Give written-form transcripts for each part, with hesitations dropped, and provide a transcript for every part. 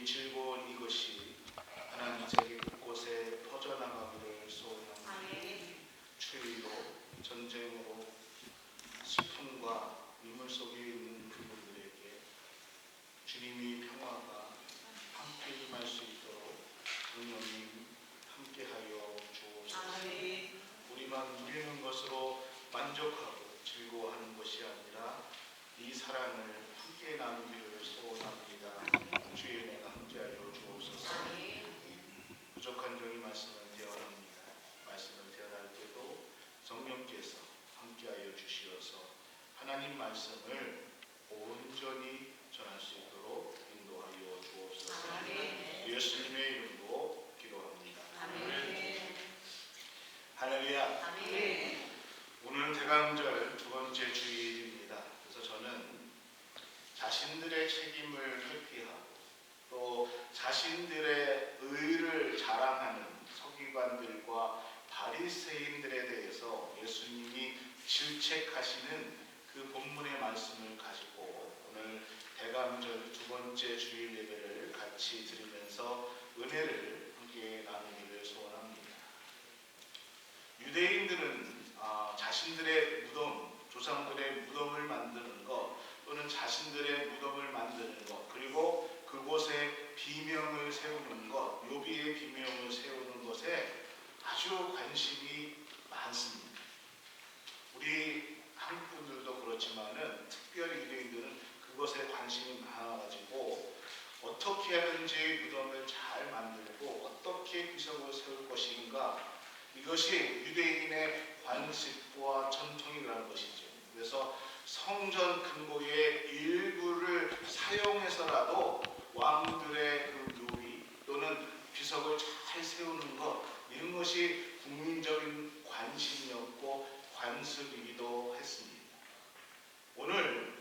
즐거운 이것이 하나님 세계 곳곳에 퍼져나가기를 소원합니다. 추위로, 전쟁으로, 슬픔과 눈물 속에 있는 그분들에게 주님이 평화가 함께 임할 수 있도록 성령님 함께하여 주옵소서. 우리만 누리는 것으로 만족하고 즐거워하는 것이 아니라 이 사랑을 함께 나누기를 소원합니다. 주의 은혜가 함께하여 주옵소서. 부족한 종이 말씀을 대언합니다. 말씀을 대언할 때도 성령께서 함께하여 주시어서 하나님 말씀을 온전히 전할 수 있도록 인도하여 주옵소서. 예수님의 이름으로 기도합니다. 할렐루야. 오늘은 대강절 두 번째 주일입니다. 그래서 저는 자신들의 책임을 회피하고 또 자신들의 의를 자랑하는 서기관들과 바리새인들에 대해서 예수님이 질책하시는 그 본문의 말씀을 가지고 오늘 대강절 두 번째 주일 예배를 같이 드리면서 은혜를 함께 나누기를 소원합니다. 유대인들은 자신들의 무덤, 조상들의 무덤을 만드는 것 또는 자신들의 무덤을 만드는 것 그리고 그곳에 비명을 세우는 것, 욥기의 비명을 세우는 것에 아주 관심이 많습니다. 우리 한국 분들도 그렇지만은 특별히 유대인들은 그것에 관심이 많아가지고 어떻게 하든지 무덤을 잘 만들고 어떻게 비석을 세울 것인가, 이것이 유대인의 관습과 전통이라는 것이죠. 그래서 성전 근고의 일부를 사용해서라도 왕들의 그 묘비 또는 비석을 잘 세우는 것, 이런 것이 국민적인 관심이었고 관습이기도 했습니다. 오늘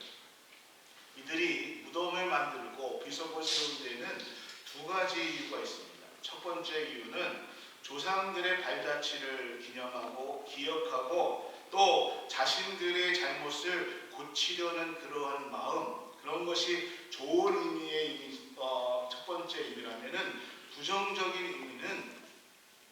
이들이 무덤을 만들고 비석을 세운 데는 두 가지 이유가 있습니다. 첫 번째 이유는 조상들의 발자취를 기념하고 기억하고 또 자신들의 잘못을 고치려는 그러한 마음, 그런 것이 좋은 의미의 첫 번째 의미라면은, 부정적인 의미는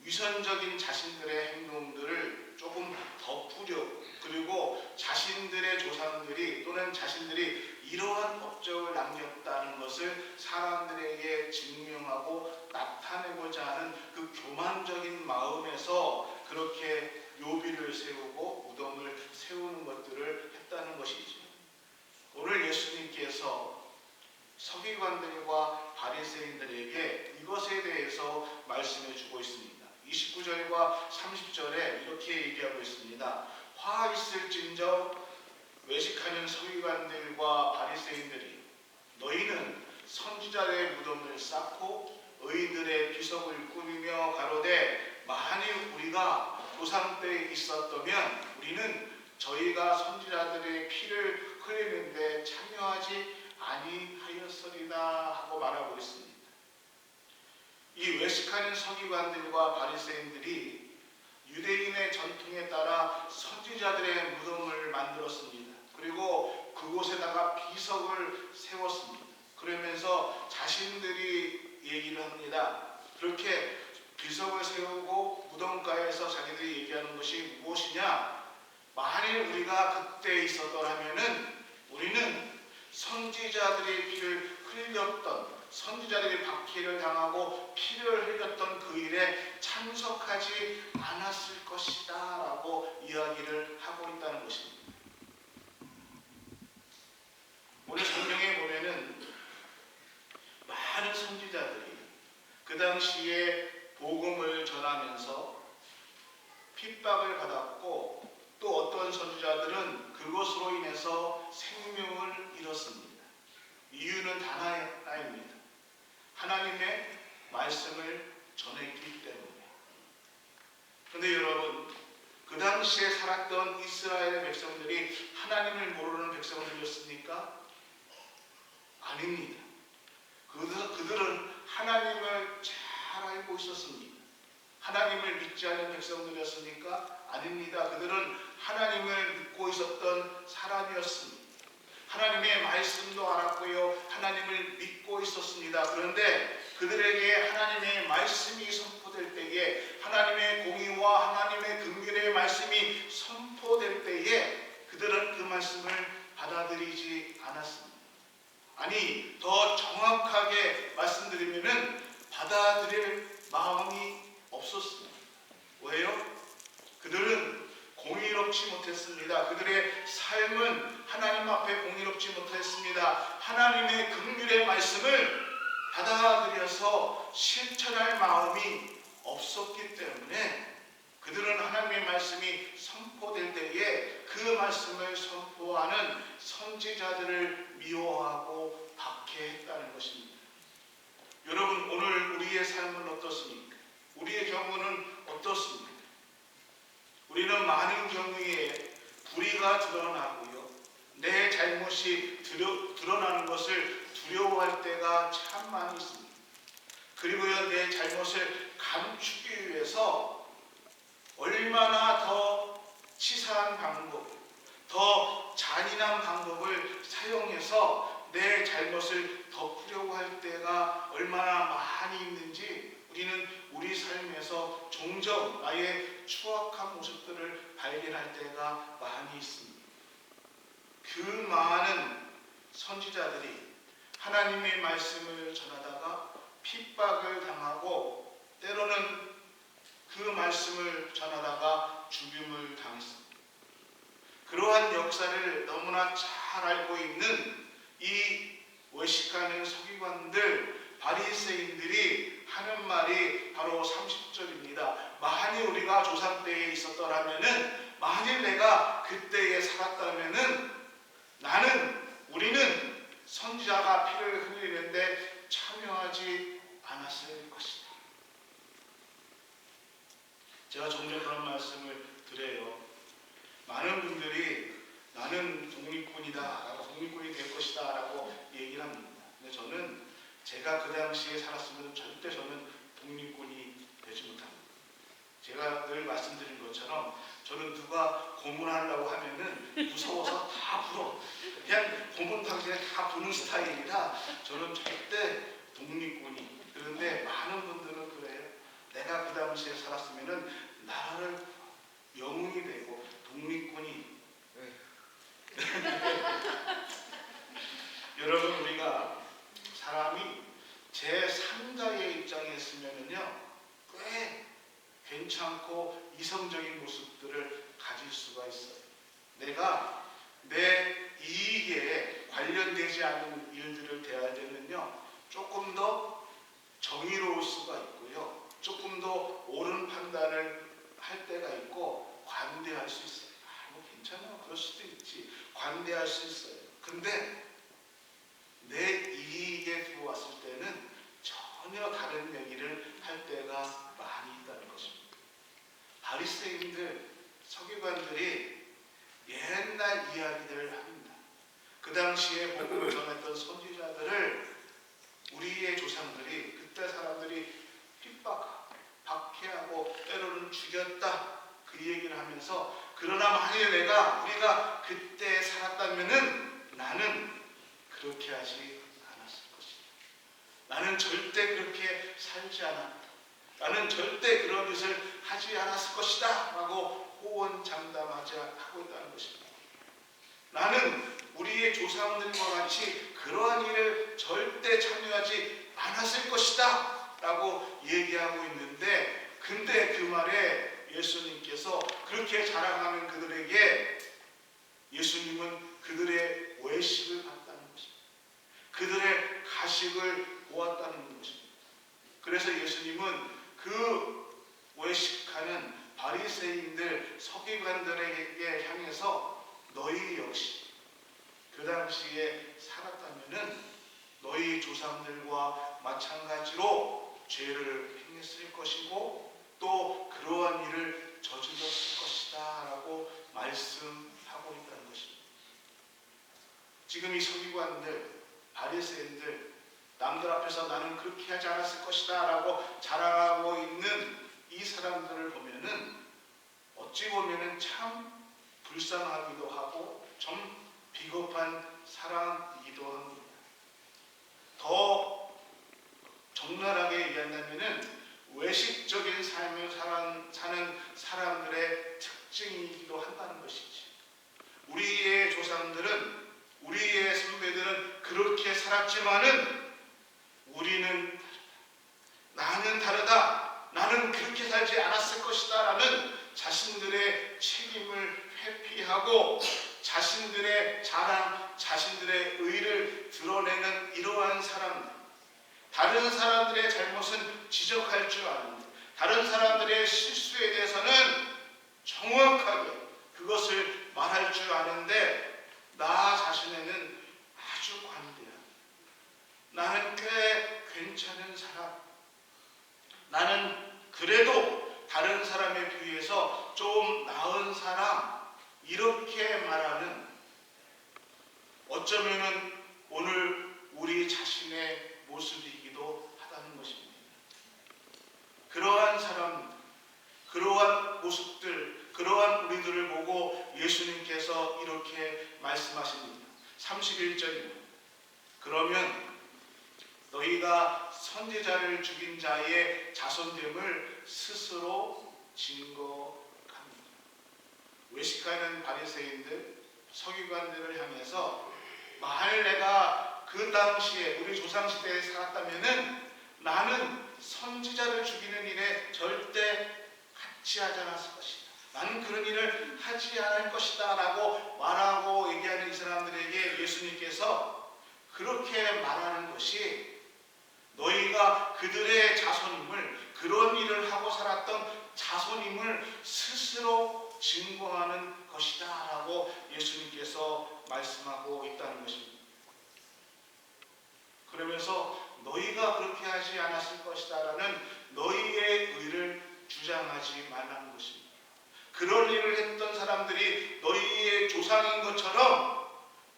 위선적인 자신들의 행동들을 조금 덮으려고, 그리고 자신들의 조상들이 또는 자신들이 이러한 업적을 남겼다는 것을 사람들에게 증명하고 나타내고자 하는 그 교만적인 마음에서 그렇게 묘비를 세우고 무덤을 세우는 것들을 했다는 것이죠. 오늘 예수님께서 서기관들과 바리새인들에게 이것에 대해서 말씀해 주고 있습니다. 29절과 30절에 이렇게 얘기하고 있습니다. 화 있을진저 외식하는 서기관들과 바리새인들이, 너희는 선지자의 무덤을 쌓고 의인들의 비석을 꾸미며 가로되 만일 우리가 조상 때에 있었다면 우리는 저희가 선지자들의 피를 흘리는 데 참여하지 아니하였으리다 하고 말하고 있습니다. 이 외식하는 서기관들과 바리새인들이 유대인의 전통에 따라 선지자들의 무덤을 만들었습니다. 그리고 그곳에다가 비석을 세웠습니다. 그러면서 자신들이 얘기를 합니다. 그렇게 비석을 세우고 무덤가에서 자기들이 얘기하는 것이 무엇이냐? 만일 우리가 그때 있었더라면은 우리는 선지자들의 피를 흘렸던, 선지자들이 박해를 당하고 피를 흘렸던 그 일에 참석하지 않았을 것이다 라고 이야기를 하고 있다는 것입니다. 오늘 성경에 보면은 많은 선지자들이 그 당시에 복음을 전하면서 핍박을 받았고 또 어떤 선지자들은 그것으로 인해서 생명을 잃었습니다. 이유는 단 하나입니다. 하나님의 말씀을 전했기 때문에. 그런데 여러분, 그 당시에 살았던 이스라엘 백성들이 하나님을 모르는 백성들이었습니까? 아닙니다. 그들은 하나님을 잘 알고 있었습니다. 하나님을 믿지 않는 백성들이었습니까? 아닙니다. 그들은 하나님을 믿고 있었던 사람이었습니다. 하나님의 말씀도 알았고요. 하나님을 믿고 있었습니다. 그런데 그들에게 하나님의 말씀이 선포될 때에, 하나님의 공의와 하나님의 긍휼의 말씀이 선포될 때에 그들은 그 말씀을 받아들이지 않았습니다. 아니, 더 정확하게 말씀드리면은 받아들일 마음이 없었습니다. 왜요? 그들은 공의롭지 못했습니다. 그들의 삶은 하나님 앞에 공의롭지 못했습니다. 하나님의 긍휼의 말씀을 받아들여서 실천할 마음이 없었기 때문에 그들은 하나님의 말씀이 선포될 때에 그 말씀을 선포하는 선지자들을 미워하고 박해했다는 것입니다. 여러분, 오늘 우리의 삶은 어떻습니까? 우리의 경우는 어떻습니까? 우리는 많은 경우에 불의가 드러나고요, 내 잘못이 드러나는 것을 두려워할 때가 참 많이 있습니다. 그리고요, 내 잘못을 감추기 위해서 얼마나 더 치사한 방법, 더 잔인한 방법을 사용해서 내 잘못을 덮으려고 할 때가 얼마나 많이 있는지 우리는 우리 삶에서 종종 나의 추악한 모습들을 발견할 때가 많이 있습니다. 그 많은 선지자들이 하나님의 말씀을 전하다가 핍박을 당하고, 때로는 그 말씀을 전하다가 죽임을 당했습니다. 그러한 역사를 너무나 잘 알고 있는 이 외식하는 서기관들, 바리새인들이 하는 말이 바로 30절입니다. 만일 우리가 조상 때에 있었더라면은, 만일 내가 그때에 살았다면은 우리는 선지자가 피를 흘리는데 참여하지 않았을 것이다. 제가 종종 그런 말씀을 드려요. 많은 분들이 나는 독립군이다 라고, 독립군이 될 것이다 라고 얘기를 합니다. 근데 저는 제가 그 당시에 살았으면 절대 저는 독립군이 되지 못합니다. 제가 늘 말씀드린 것처럼 저는 누가 고문하려고 하면은 무서워서 다 불어. 그냥 고문 당시에 다 부는 스타일이라 저는 절대 독립군이. 그런데 많은 분들은 그래요. 내가 그 당시에 살았으면은 나라를 영웅이 되고 독립군이. 여러분, 우리가 사람이 제3자의 입장에 있으면은요, 꽤 괜찮고 이성적인 모습들을 가질 수가 있어요. 내가 내 이익에 관련되지 않은 일들을 대할 때는요, 조금 더 정의로울 수가 있고요, 조금 더 옳은 판단을 할 때가 있고, 관대할 수 있어요. 뭐 괜찮아, 그럴 수도 있지, 관대할 수 있어요. 근데 내 이익에 들어왔을 때는 전혀 다른 얘기를 할 때가 많이 있다는 것입니다. 바리새인들, 서기관들이 옛날 이야기들을 합니다. 그 당시에 복음을 전했던 선지자들을 우리의 조상들이, 그때 사람들이 핍박하고 박해하고 때로는 죽였다, 그 얘기를 하면서, 그러나 만일 우리가 그때 살았다면은 나는 그렇게 하지 않았을 것이다. 나는 절대 그렇게 살지 않았다. 나는 절대 그런 짓을 하지 않았을 것이다 라고 호언장담하지 하고 있다는 것입니다. 나는 우리의 조상들과 같이 그러한 일을 절대 참여하지 않았을 것이다 라고 얘기하고 있는데, 근데 그 말에 예수님께서 그렇게 자랑하는 그들에게 예수님은 그들의 외식을 봤다는 것입니다. 그들의 가식을 보았다는 것입니다. 그래서 예수님은 그 외식하는 바리새인들, 서기관들에게 향해서 너희 역시 그 당시에 살았다면은 너희 조상들과 마찬가지로 죄를 행했을 것이고 또 그러한 일을 저질렀을 것이다 라고 말씀하고 있다는 것입니다. 지금 이 서기관들, 바리새인들, 남들 앞에서 나는 그렇게 하지 않았을 것이다 라고 자랑하고 있는 이 사람들을 보면은 어찌 보면은 참 불쌍하기도 하고 좀 비겁한 사랑이기도 합니다. 더 적나라하게 얘기한다면은 외식적인 삶을 사는 사람들의 특징이기도 한다는 것이지. 우리의 조상들은, 우리의 선배들은 그렇게 살았지만은 우리는 나는 다르다, 나는 그렇게 살지 않았을 것이다 라는 자신들의 책임을 회피하고 자신들의 자랑, 자신들의 의를 드러내는 이러한 사람들, 다른 사람들의 잘못은 지적할 줄 아는데, 다른 사람들의 실수에 대해서는 정확하게 그것을 말할 줄 아는데, 나 자신에는 아주 관대한, 나는 꽤 괜찮은 사람, 나는 그래도 다른 사람에 비해서 좀 나은 사람, 이렇게 말하는, 어쩌면은 오늘 우리 자신의 모습이기도 하다는 것입니다. 그러한 사람, 그러한 모습들, 그러한 우리들을 보고 예수님께서 이렇게 말씀하십니다. 31절입니다. 그러면 너희가 선지자를 죽인 자의 자손됨을 스스로 증거합니다. 외식하는 바리새인들, 서기관들을 향해서 만일 내가 그 당시에 우리 조상시대에 살았다면은 나는 선지자를 죽이는 일에 절대 같이 하지 않았을 것이다, 나는 그런 일을 하지 않을 것이다 라고 말하고 얘기하는 이 사람들에게 예수님께서 그렇게 말하는 것이 너희가 그들의 자손임을, 그런 일을 하고 살았던 자손임을 스스로 증거하는 것이다 라고 예수님께서 말씀하고 있다는 것입니다. 그러면서 너희가 그렇게 하지 않았을 것이다 라는 너희의 의를 주장하지 말라는 것입니다. 그런 일을 했던 사람들이 너희의 조상인 것처럼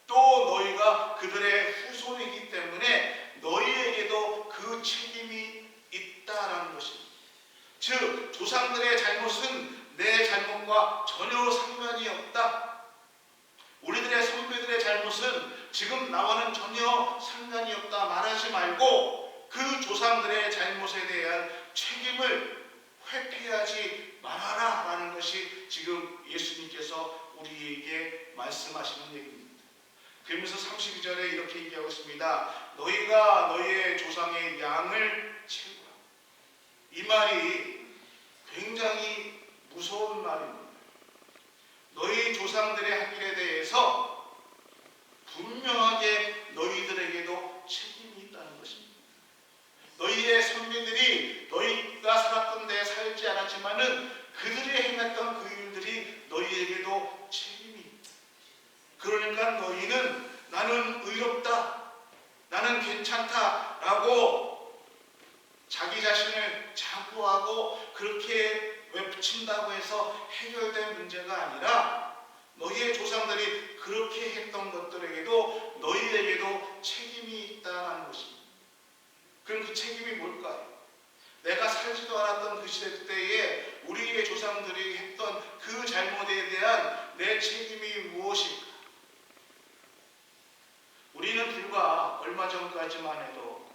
또 너희가 그들의 후손이기 때문에 너희에게도 그 책임이 있다라는 것입니다. 즉 조상들의 잘못은 내 잘못과 전혀 상관이 없다. 우리들의 선배들의 잘못은 지금 나와는 전혀 상관이 없다 말하지 말고 그 조상들의 잘못에 대한 책임을 회피하지 말아라 라는 것이 지금 예수님께서 우리에게 말씀하시는 얘기입니다. 그러면서 32절에 이렇게 얘기하고 있습니다. 너희가 너희의 조상의 양을 채우라. 이 말이 굉장히 무서운 말입니다. 너희 조상들의 한 일에 대해서 분명하게 너희들에게도 책임이 있다는 것입니다. 너희의 선비들이 너희가 살았던 데에 살지 않았지만은 그들이 행했던 그 일들이 너희에게도 책임이 있다. 그러니까 너희는 나는 의롭다, 나는 괜찮다 라고 자기 자신을 자부하고 그렇게 외친다고 해서 해결된 문제가 아니라 너희의 조상들이 그렇게 했던 것들에게도 너희에게도 책임이 있다는 것입니다. 그럼 그 책임이 뭘까요? 내가 살지도 않았던 그 시대 때에 우리의 조상들이 했던 그 잘못에 대한 내 책임이 무엇일까? 우리는 불과 얼마 전까지만 해도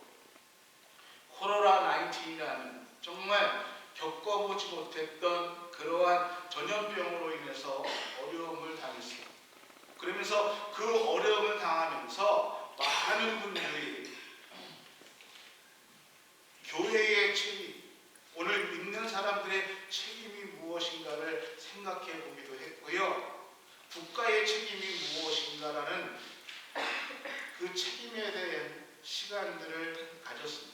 코로나19이라는 정말 겪어보지 못했던 그러한 전염병으로 인해서 어려움을 당했습니다. 그러면서 그 어려움을 당하면서 많은 분들이 교회의 책임, 오늘 믿는 사람들의 책임이 무엇인가를 생각해 보기도 했고요. 국가의 책임이 무엇인가라는 그 책임에 대한 시간들을 가졌습니다.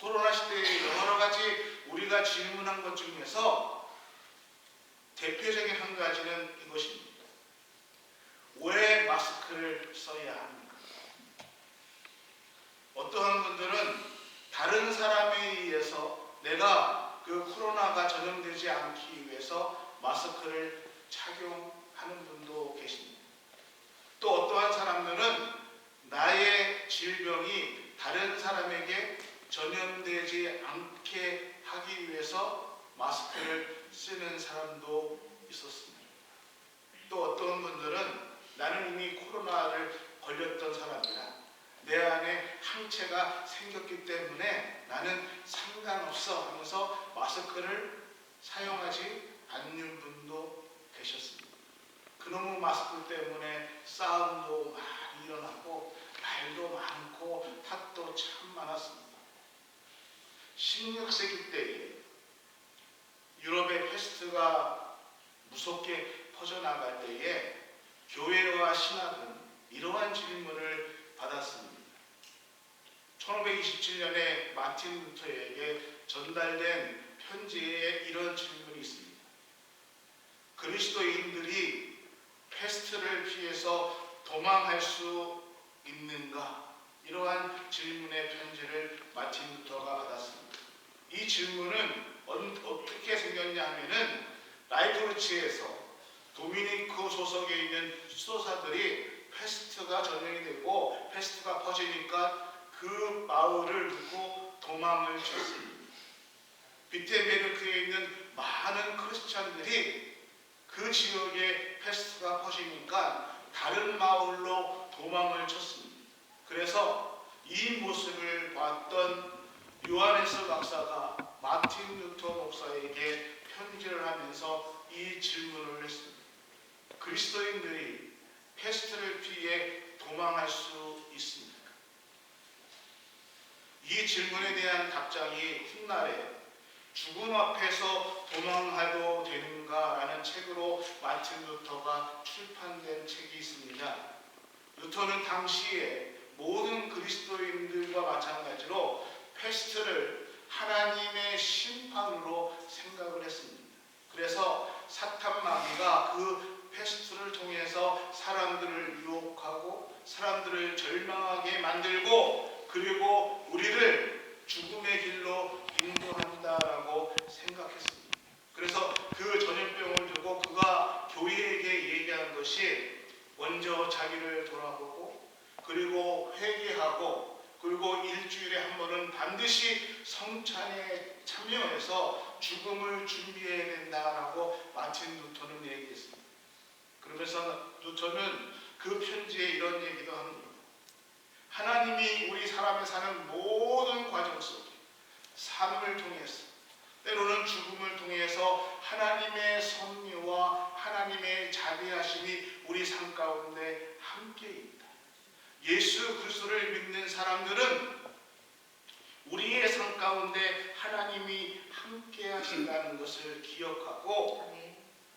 코로나 시대에 여러 가지 우리가 질문한 것 중에서 대표적인 한 가지는 이것입니다. 왜 마스크를 써야 합니까? 어떠한 분들은 다른 사람에 의해서 내가 그 코로나가 전염되지 않기 위해서 마스크를 착용하는 분도 계십니다. 또 어떠한 사람들은 나의 질병이 다른 사람에게 전염되지 않게 하기 위해서 마스크를 쓰는 사람도 있었습니다. 또 어떤 분들은 나는 이미 코로나를 걸렸던 사람이라 내 안에 항체가 생겼기 때문에 나는 상관없어 하면서 마스크를 사용하지 않는 분도 계셨습니다. 그놈의 마스크 때문에 싸움도 많이 일어나고 말도 많고 탓도 참 많았습니다. 16세기 때에 유럽의 패스트가 무섭게 퍼져나갈 때에 교회와 신학은 이러한 질문을 받았습니다. 1527년에 마틴 루터에게 전달된 편지에 이런 질문이 있습니다. 그리스도인들이 패스트를 피해서 도망할 수 있는가? 이러한 질문의 편지를 마틴 루터가 받았습니다. 이 질문은 어떻게 생겼냐 하면은 라이프치히에서 도미니크 소속에 있는 수도사들이 패스트가 전염이 되고 패스트가 퍼지니까 그 마을을 두고 도망을 쳤습니다. 비텐베르크에 있는 많은 크리스찬들이 그 지역에 패스트가 퍼지니까 다른 마을로 도망을 쳤습니다. 그래서 이 모습을 봤던 요하네스 박사가 마틴 루터 목사에게 편지를 하면서 이 질문을 했습니다. 그리스도인들이 패스트를 피해 도망할 수 있습니까? 이 질문에 대한 답장이 훗날에 죽음 앞에서 도망해도 되는가라는 책으로 마틴 루터가 출판된 책이 있습니다. 루터는 당시에 모든 그리스도인들과 마찬가지로 패스트를 하나님의 심판으로 생각을 했습니다. 그래서 사탄 마귀가 그 패스트를 통해서 사람들을 유혹하고 사람들을 절망하게 만들고 그리고 우리를 죽음의 길로 인도한다라고 생각했습니다. 그래서 그 전염병을 두고 그가 교회에게 얘기한 것이 먼저 자기를 돌아보고 그리고 회개하고 그리고 일주일에 한 번은 반드시 성찬에 참여해서 죽음을 준비해야 된다라고 마틴 루터는 얘기했습니다. 그러면서 루터는 그 편지에 이런 얘기도 합니다. 하나님이 우리 사람이 사는 모든 과정 속에 삶을 통해서 때로는 죽음을 통해서 하나님의 섭리와 하나님의 자비하심이 우리 삶 가운데 함께 있다. 예수 그리스도를 믿는 사람들은 우리의 삶 가운데 하나님이 함께 하신다는 것을 기억하고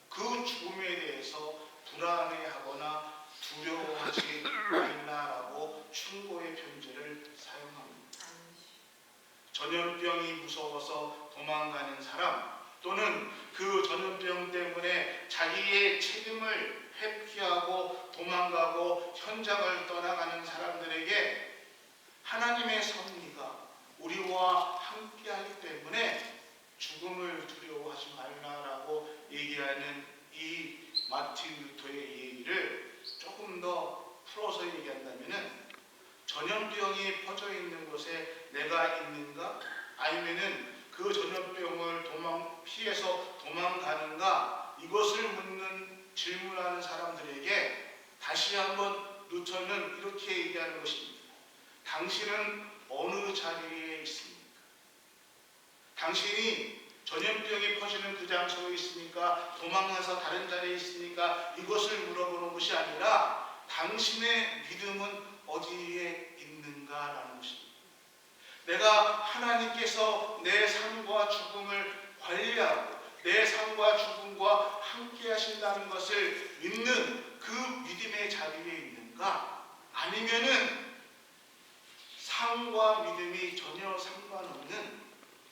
그 죽음에 대해서 불안해하거나 두려워하지 말라라고 충고의 편지를 사용합니다. 전염병이 무서워서 도망가는 사람 또는 그 전염병 때문에 자기의 책임을 회피하고 도망가고 현장을 떠나가는 사람들에게 하나님의 섭리가 우리와 함께하기 때문에 죽음을 두려워하지 말라라고 얘기하는 이 마틴 루터의 얘기를 조금 더 풀어서 얘기한다면은 전염병이 퍼져 있는 곳에 내가 있는가? 아니면은 그 전염병을 피해서 도망가는가? 이것을 묻는 질문하는 사람들에게 다시 한번 루터는 이렇게 얘기하는 것입니다. 당신은 어느 자리에 있습니까? 당신이 전염병이 퍼지는 그 장소에 있습니까? 도망가서 다른 자리에 있습니까? 이것을 물어보는 것이 아니라 당신의 믿음은 어디에 있는가라는 것입니다. 내가 하나님께서 내 삶과 죽음을 관리하고 내 삶과 죽음과 함께 하신다는 것을 믿는 그 믿음의 자리에 있는가? 아니면은 삶과 믿음이 전혀 상관없는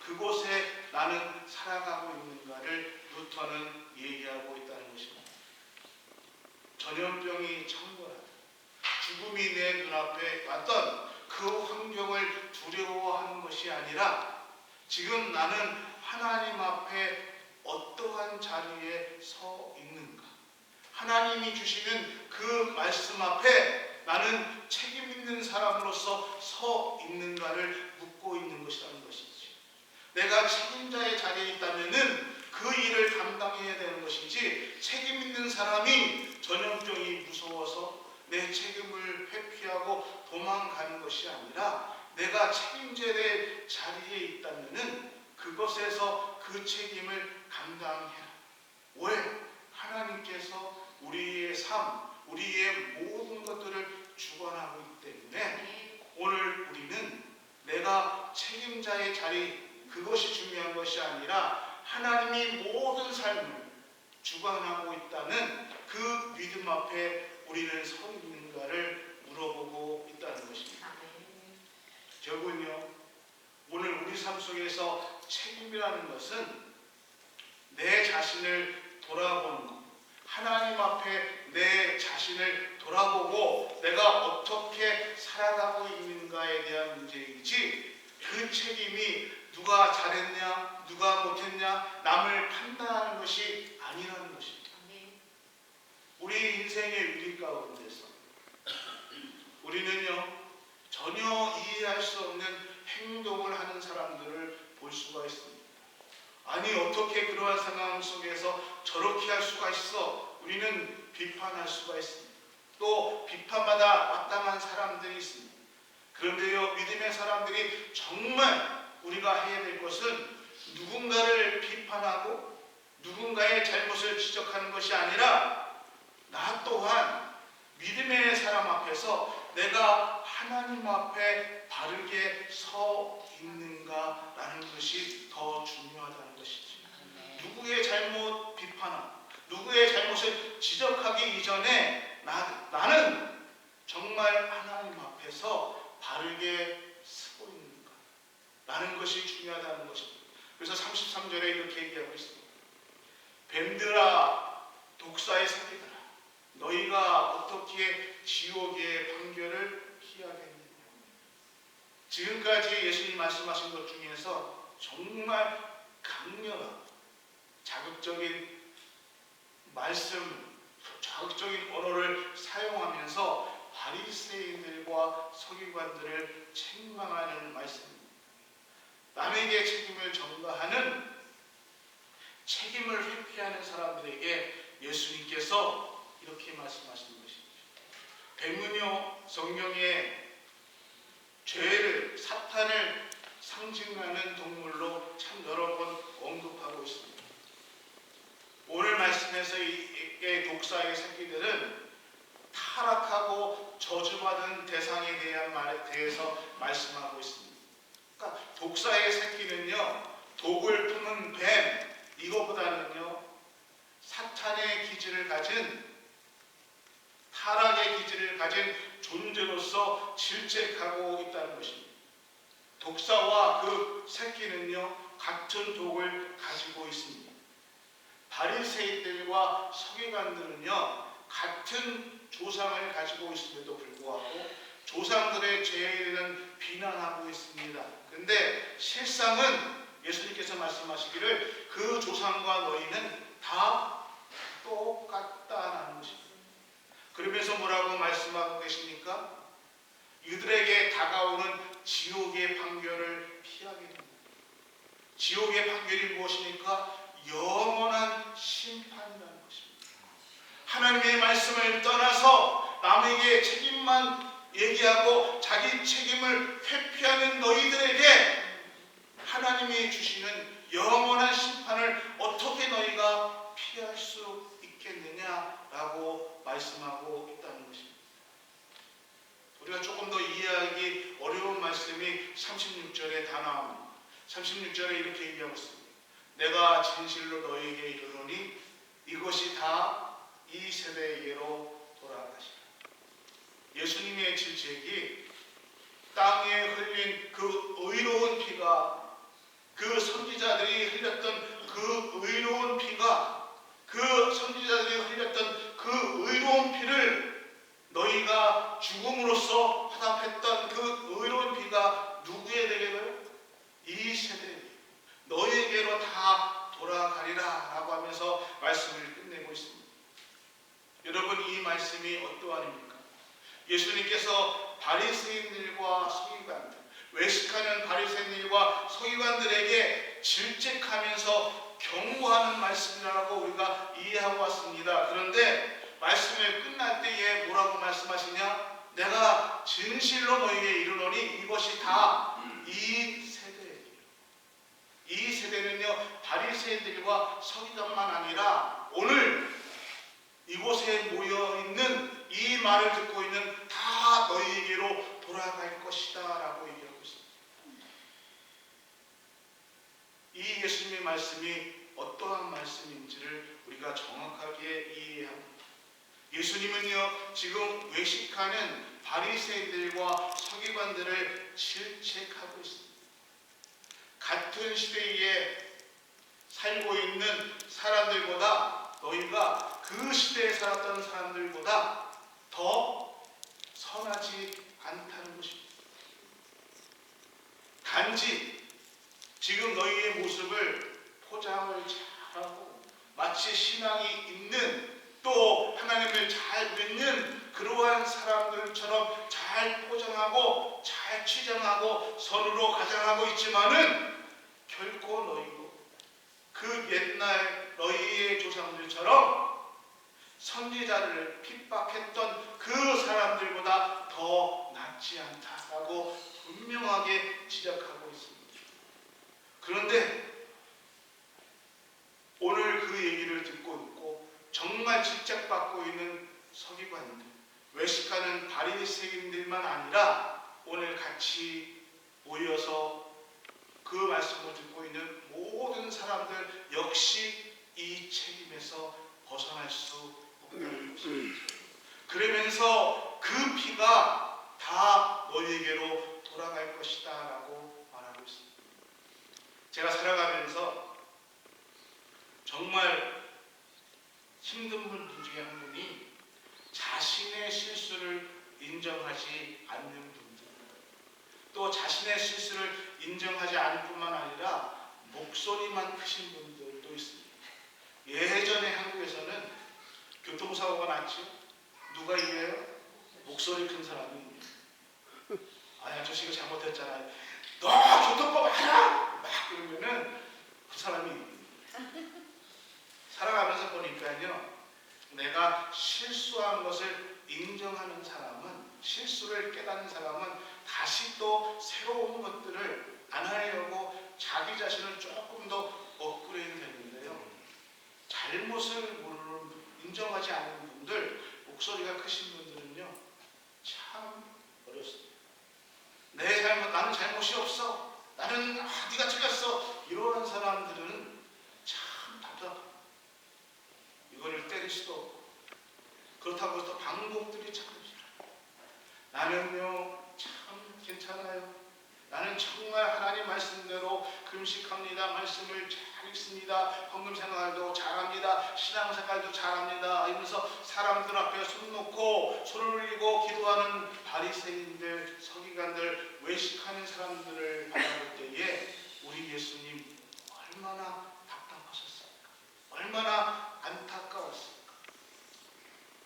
그곳에 나는 살아가고 있는가를 루터는 얘기하고 있다는 것입니다. 전염병이 창궐하다 죽음이 내 눈앞에 왔던 그 환경을 두려워하는 것이 아니라 지금 나는 하나님 앞에 어떠한 자리에 서 있는가? 하나님이 주시는 그 말씀 앞에 나는 책임 있는 사람으로서 서 있는가를 묻고 있는 것이라는 것이지. 내가 책임자의 자리에 있다면은 그 그 일을 감당해야 되는 것이지, 책임 있는 사람이 전염병이 무서워서 내 책임을 회피하고 도망가는 것이 아니라, 내가 책임져야 될 자리에 있다면은 그것에서 그 책임을 감당해라. 왜? 하나님께서 우리의 삶, 우리의 모든 것들을 주관하고 있기 때문에 오늘 우리는 내가 책임자의 자리, 그것이 중요한 것이 아니라 하나님이 모든 삶을 주관하고 있다는 그 믿음 앞에 우리는 서 있는가를 물어보고 있다는 것입니다. 결국은요, 오늘 우리 삶 속에서 책임이라는 것은 내 자신을 돌아보는 것, 하나님 앞에 내 자신을 돌아보고 내가 어떻게 살아가고 있는가에 대한 문제이지, 그 책임이 누가 잘했냐, 누가 못했냐, 남을 판단하는 것이 아니라는 것입니다. 우리 인생의 위기 가운데서 우리는요, 전혀 이해할 수 없는 행동을 하는 사람들을 볼 수가 있습니다. 아니, 어떻게 그러한 상황 속에서 저렇게 할 수가 있어? 우리는 비판할 수가 있습니다. 또 비판받아 마땅한 사람들이 있습니다. 그런데요, 믿음의 사람들이 정말 우리가 해야 될 것은 누군가를 비판하고 누군가의 잘못을 지적하는 것이 아니라, 나 또한 믿음의 사람 앞에서 내가 하나님 앞에 바르게 서 있는가라는 것이 더 중요하다는 것이죠. 누구의 잘못 비판하고 누구의 잘못을 지적하기 이전에 나는 정말 하나님 앞에서 바르게 서고 있는가 라는 것이 중요하다는 것입니다. 그래서 33절에 이렇게 얘기하고 있습니다. 뱀들아, 독사의 새끼들아, 너희가 어떻게 지옥의 판결을 피하겠느냐. 지금까지 예수님 말씀하신 것 중에서 정말 강렬한 자극적인 말씀, 자극적인 언어를 사용하면서 바리새인들과 서기관들을 책망하는 말씀입니다. 남에게 책임을 전가하는, 책임을 회피하는 사람들에게 예수님께서 이렇게 말씀하시는 것입니다. 뱀은요, 성경에 죄를, 사탄을 상징하는 동물로 참 여러 번 언급하고 있습니다. 오늘 말씀에서 이 독사의 새끼들은 타락하고 저주받은 대상에 대한 말에 대해서 말씀하고 있습니다. 그러니까 독사의 새끼는요, 독을 품은 뱀, 이거보다는요 사탄의 기질을 가진, 타락의 기질을 가진 존재로서 질책하고 있다는 것입니다. 독사와 그 새끼는요 같은 독을 가지고 있습니다. 바리새인들과 서기관들은요 같은 조상을 가지고 있음에도 불구하고 조상들의 죄를 비난하고 있습니다. 그런데 실상은 예수님께서 말씀하시기를 그 조상과 너희는 다 똑같다는 것입니다. 그러면서 뭐라고 말씀하고 계십니까? 이들에게 다가오는 지옥의 판결을 피하게 됩니다. 지옥의 판결이 무엇입니까? 영원한 심판이라는 것입니다. 하나님의 말씀을 떠나서 남에게 책임만 얘기하고 자기 책임을 회피하는 너희들에게 하나님이 주시는 영원한 심판을 어떻게 너희가 피할 수 있겠느냐라고 말씀하고 있다는 것입니다. 우리가 조금 더 이해하기 어려운 말씀이 36절에 다 나옵니다. 36절에 이렇게 얘기하고 있습니다. 내가 진실로 너희에게 이르노니 이것이 다 이 세대에게로 돌아가시라. 예수님의 질책이 땅에 흘린 그 의로운 피가, 그 선지자들이 흘렸던 그 의로운 피가, 그 선지자들이 흘렸던 그 의로운 피를 너희가 죽음으로써 화답했던 그 의로운 피가 누구에게로요? 이 세대, 너희에게로 다 돌아가리라 라고 하면서 말씀을 끝내고 있습니다. 여러분, 이 말씀이 어떠합니까? 예수님께서 바리새인들과 서기관들, 외식하는 바리새인들과 서기관들에게 질책하면서 경고하는 말씀이라고 우리가 이해하고 왔습니다. 그런데 말씀을 끝날 때에 뭐라고 말씀하시냐? 내가 진실로 너희에게 이르노니 이것이 다 이 세대예요. 이 세대는요, 바리새인들과 서기관만 아니라 오늘 이곳에 모여 있는 이 말을 듣고 있는 다 너희에게로 돌아갈 것이다 라고 얘기하고 있습니다. 이 예수님의 말씀이 어떠한 말씀인지를 우리가 정확하게 이해합니다. 예수님은요, 지금 외식하는 바리새인들과 서기관들을 질책하고 있습니다. 같은 시대에 살고 있는 사람들보다 너희가 그 시대에 살았던 사람들보다 더 선하지 않다는 것입니다. 단지 지금 너희의 모습을 포장을 잘하고 마치 신앙이 있는 또 하나님을 잘 믿는 그러한 사람들처럼 잘 포장하고 잘 치장하고 선으로 가장하고 있지만은 결코 너희도 그 옛날 너희의 조상들처럼 선지자를 핍박했던 그 사람들보다 더 낫지 않다라고 분명하게 지적하고 있습니다. 그런데 오늘 그 얘기를 듣고 있고 정말 질책받고 있는 서기관들, 외식하는 바리새인들만 아니라 오늘 같이 모여서 그 말씀을 듣고 있는 모든 사람들 역시 이 책임에서 벗어날 수 없다는 것입니다. 그러면서 그 피가 다 너희에게로 돌아갈 것이다 라고 말하고 있습니다. 제가 살아가면서 정말 힘든 분 중에 한 분이 자신의 실수를 인정하지 않는 분들, 또 자신의 실수를 인정하지 않을 뿐만 아니라 목소리만 크신 분들도 있습니다. 예전에 한국에서는 교통사고가 났죠. 누가 이겨요? 목소리 큰 사람이. 아니 아저씨가 잘못했잖아요. 너 교통법 알아? 막 그러면은 그 사람이 살아가면서 보니까요, 내가 실수한 것을 인정하는 사람은, 실수를 깨닫는 사람은 다시 또 새로운 것들을 안 하려고 자기 자신을 조금 더 업그레이드 되는데요, 잘못을 모르는, 인정하지 않는 분들, 목소리가 크신 분들은요 참 어렵습니다. 내 잘못, 나는 잘못이 없어, 나는 네가 틀렸어, 이러는 사람들은 참 답답합니다. 이거를 때릴 수도 없고, 그렇다고 해서 방법들이 참 나는요 참 괜찮아요, 나는 정말 하나님 말씀대로 금식합니다, 말씀을 잘 읽습니다, 헌금 생활도 잘합니다, 신앙생활도 잘합니다 이러면서 사람들 앞에 손 놓고 손을 올리고 기도하는 바리새인들, 서기관들, 외식하는 사람들을 바라볼 때에 우리 예수님 얼마나 답답하셨습니까? 얼마나 안타까웠습니까?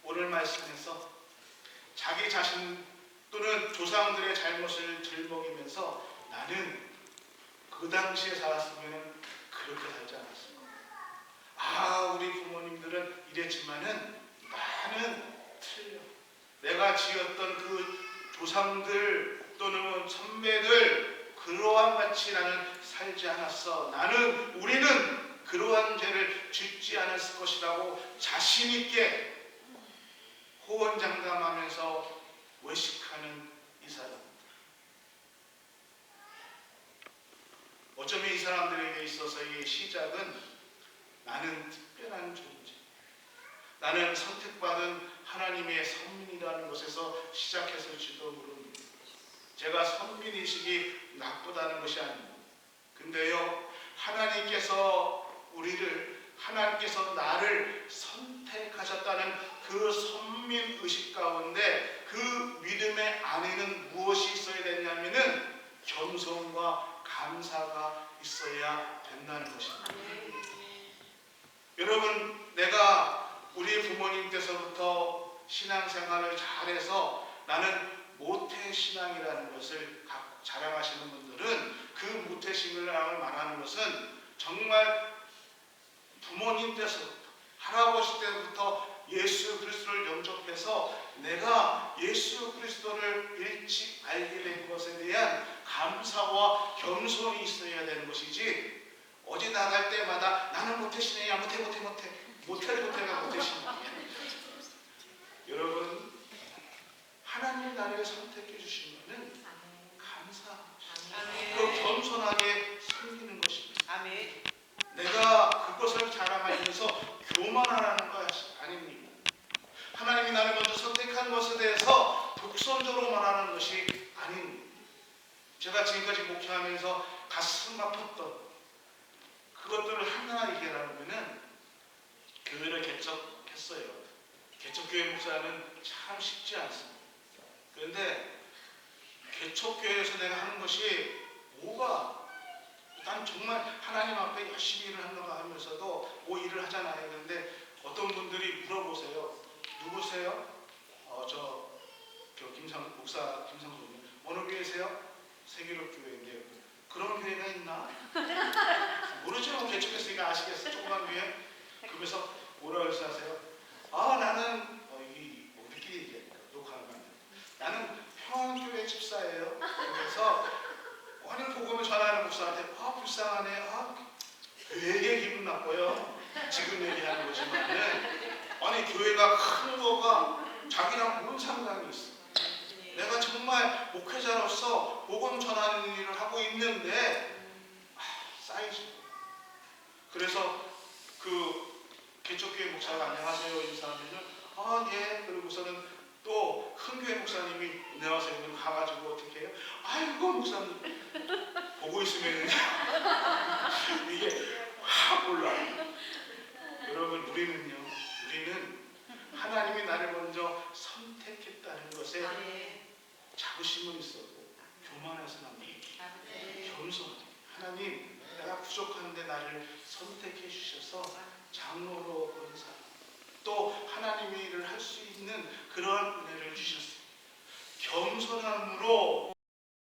오늘 말씀에서 자기 자신 또는 조상들의 잘못을 들먹이면서 나는 그 당시에 살았으면 그렇게 살지 않았을까. 아, 우리 부모님들은 이랬지만은 나는 틀려. 내가 지었던 그 조상들 또는 선배들 그러한 같이 나는 살지 않았어. 우리는 그러한 죄를 짓지 않았을 것이라고 자신 있게 호언장담하면서 외식하는 이 사람들. 어쩌면 이 사람들에게 있어서의 시작은 나는 특별한 존재, 나는 선택받은 하나님의 선민이라는 것에서 시작했을지도 모릅니다. 제가 선민의식이 나쁘다는 것이 아닙니다. 근데요, 하나님께서 나를 선택하셨다는 그 선민의식 가운데 그 믿음의 안에는 무엇이 있어야 되냐면은 겸손과 감사가 있어야 된다는 것입니다. 여러분, 내가 우리 부모님 때서부터 신앙생활을 잘해서 나는 모태신앙이라는 것을 자랑하시는 분들은 그 모태신앙을 말하는 것은 정말 부모님 때서부터 할아버지 때부터 예수 그리스도를 영접해서 내가 예수 그리스도를 일찍 알게 된 것에 대한 감사와 겸손이 있어야 되는 것이지, 어디 나갈 때마다 나는 못해시네, 야 못해가 못해시네. 여러분, 하나님 나를 선택해 주시면은 감사, 그 겸손하게 섬기는 것입니다. 아멘. 내가 그것을 자랑하면서 교만하라는 것이 아닙니다. 하나님이 나를 먼저 선택한 것에 대해서 독선적으로 말하는 것이 아닙니다. 제가 지금까지 목회하면서 가슴 아팠던 그것들을 하나 얘기하려면 교회를 개척했어요. 개척교회 목사는 참 쉽지 않습니다. 그런데 개척교회에서 내가 하는 것이 뭐가, 난 정말 하나님 앞에 열심히 일을 한다고 하면서도 뭐 일을 하잖아요. 그런데 어떤 분들이 물어보세요. 누구세요? 김상 목사 김상수님. 어느 교회세요? 세계로 교회인데요. 그런 교회가 있나? 모르죠. 개척했으니까 아시겠어요. 조그만 교회. 그러면서 뭐라고 하세요? 나는 우리끼리 얘기하니까 녹화하면 안 돼요. 나는 평안교회 집사예요. 그래서 아니 복음을 전하는 목사한테 불쌍하네. 되게 기분 나빠요. 지금 얘기하는 거지만은 아니 교회가 큰 거가 자기랑 뭔 상관이 있어. 내가 정말 목회자로서 복음 전하는 일을 하고 있는데 쌓이지. 그래서 그 개척교회 목사가 안녕하세요 인사하면은 예. 그러고서는 또 큰 교회 목사님이 안녕하세요 가가지고 어떻게 해요? 아이고 목사님 보고 있으면 이게 확 올라요. 여러분 우리는 하나님이 나를 먼저 선택했다는 것에 자부심은 있어도 교만해서는 안 돼요. 겸손하게 하나님 내가 부족한데 나를 선택해 주셔서 장로로 권사